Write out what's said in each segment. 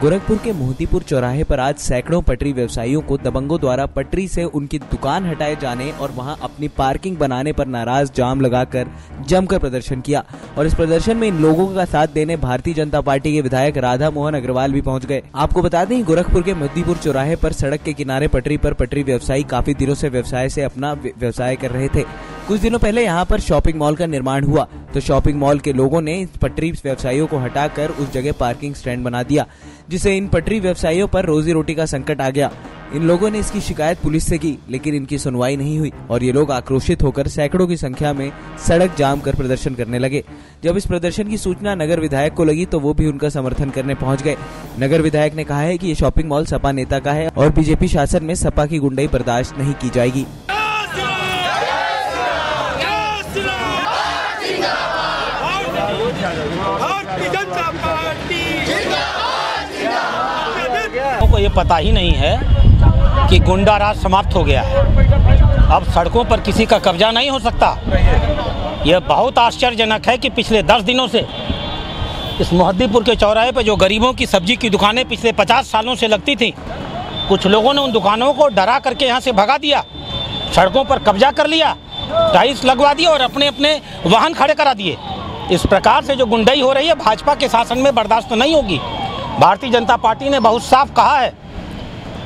गोरखपुर के मोहतीपुर चौराहे पर आज सैकड़ों पटरी व्यवसायियों को दबंगों द्वारा पटरी से उनकी दुकान हटाए जाने और वहां अपनी पार्किंग बनाने पर नाराज जाम लगाकर जमकर प्रदर्शन किया। और इस प्रदर्शन में इन लोगों का साथ देने भारतीय जनता पार्टी के विधायक राधा मोहन अग्रवाल भी पहुंच गए। आपको बता दें, गोरखपुर के मोहतीपुर चौराहे पर सड़क के किनारे पटरी पर पटरी व्यवसायी काफी दिनों से व्यवसाय से अपना व्यवसाय कर रहे थे। कुछ दिनों पहले यहाँ पर शॉपिंग मॉल का निर्माण हुआ तो शॉपिंग मॉल के लोगों ने पटरी व्यवसायियों को हटाकर उस जगह पार्किंग स्टैंड बना दिया, जिससे इन पटरी व्यवसायियों पर रोजी रोटी का संकट आ गया। इन लोगों ने इसकी शिकायत पुलिस से की, लेकिन इनकी सुनवाई नहीं हुई और ये लोग आक्रोशित होकर सैकड़ों की संख्या में सड़क जाम कर प्रदर्शन करने लगे। जब इस प्रदर्शन की सूचना नगर विधायक को लगी तो वो भी उनका समर्थन करने पहुंच गए। नगर विधायक ने कहा है कि ये शॉपिंग मॉल सपा नेता का है और बीजेपी शासन में सपा की गुंडाई बर्दाश्त नहीं की जाएगी। को ये पता ही नहीं है कि गुंडा राज समाप्त हो गया है। अब सड़कों पर किसी का कब्जा नहीं हो सकता। यह बहुत आश्चर्यजनक है कि पिछले 10 दिनों से इस मोहद्दीपुर के चौराहे पर जो गरीबों की सब्जी की दुकानें पिछले 50 सालों से लगती थी, कुछ लोगों ने उन दुकानों को डरा करके यहाँ से भगा दिया, सड़कों पर कब्जा कर लिया, टाइल्स लगवा दिए और अपने अपने वाहन खड़े करा दिए। इस प्रकार से जो गुंडाई हो रही है भाजपा के शासन में बर्दाश्त नहीं होगी। भारतीय जनता पार्टी ने बहुत साफ कहा है,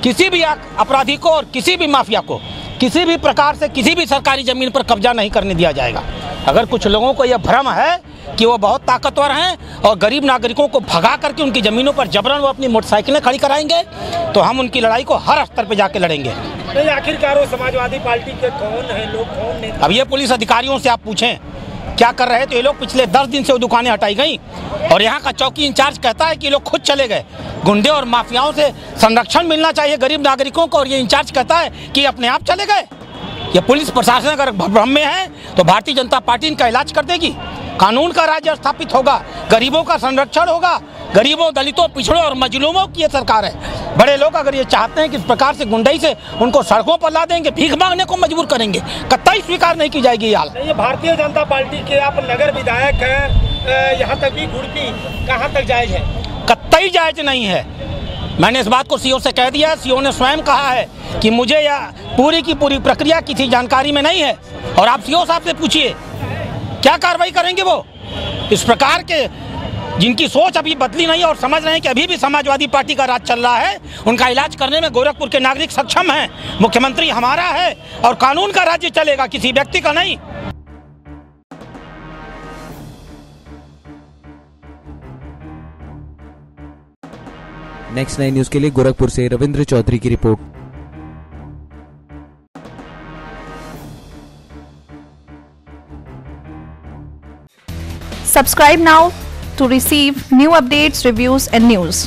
किसी भी अपराधी को और किसी भी माफिया को किसी भी प्रकार से किसी भी सरकारी जमीन पर कब्जा नहीं करने दिया जाएगा। अगर कुछ लोगों को यह भ्रम है कि वो बहुत ताकतवर हैं और गरीब नागरिकों को भगा करके उनकी जमीनों पर जबरन वो अपनी मोटरसाइकिलें खड़ी कराएंगे, तो हम उनकी लड़ाई को हर स्तर पर जाके लड़ेंगे। आखिरकार वो समाजवादी पार्टी के कौन है लोग, कौन नहीं? अब ये पुलिस अधिकारियों से आप पूछें क्या कर रहे थे ये लोग। पिछले 10 दिन से वो दुकानें हटाई गई और यहाँ का चौकी इंचार्ज कहता है कि ये लोग खुद चले गए। गुंडे और माफियाओं से संरक्षण मिलना चाहिए गरीब नागरिकों को और ये इंचार्ज कहता है कि अपने आप चले गए। ये पुलिस प्रशासन अगर भ्रम में है तो भारतीय जनता पार्टी इनका इलाज कर देगी। कानून का राज्य स्थापित होगा, गरीबों का संरक्षण होगा। गरीबों, दलितों, पिछड़ों और मजलूमों की ये सरकार है। बड़े लोग अगर ये चाहते हैं कि इस प्रकार से गुंडाई से उनको सड़कों पर ला देंगे, भीख मांगने को मजबूर करेंगे, कतई स्वीकार नहीं की जाएगी। ये भारतीय जनता पार्टी के आप नगर विधायक हैं, यहाँ तक भी घुड़ती कहाँ तक जायज है? कतई जायज नहीं है। मैंने इस बात को सीओ से कह दिया। सीओ ने स्वयं कहा है कि मुझे यह पूरी की पूरी प्रक्रिया किसी जानकारी में नहीं है और आप सीओ साहब से पूछिए क्या कार्रवाई करेंगे वो। इस प्रकार के जिनकी सोच अभी बदली नहीं और समझ रहे हैं कि अभी भी समाजवादी पार्टी का राज चल रहा है, उनका इलाज करने में गोरखपुर के नागरिक सक्षम हैं। मुख्यमंत्री हमारा है और कानून का राज्य चलेगा, किसी व्यक्ति का नहीं। नेक्स्ट 9 न्यूज के लिए गोरखपुर से रविंद्र चौधरी की report. Subscribe now to receive new updates, reviews and news.